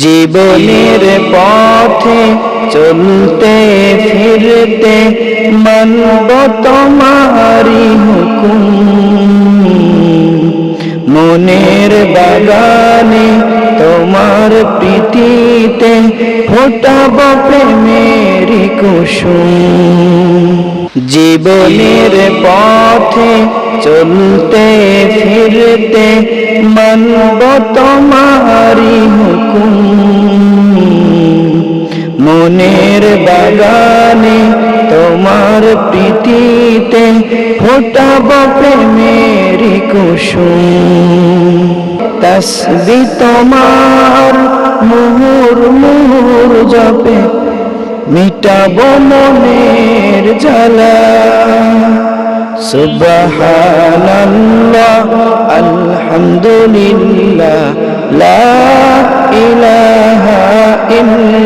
জীবনের পথে চলতে ফিরতে মানব তোমারি হুকুম, মনের বাগানে তোমার প্রীতিতে ফোটাব প্রেমের কুসুম। জীবনের পথে চলতে ফিরতে মানব তোমারি হুকুম, মনের বাগানে তোমার প্রীতিতে ফোটাব প্রেমের কুসুম। তসবিহ তোমার মুহুর মুহুর জপে মিটাব মনের জ্বালা। সুবহানাল্লাহ আলহামদুলিল্লাহ লা ইলাহা ইল্লাল্লাহ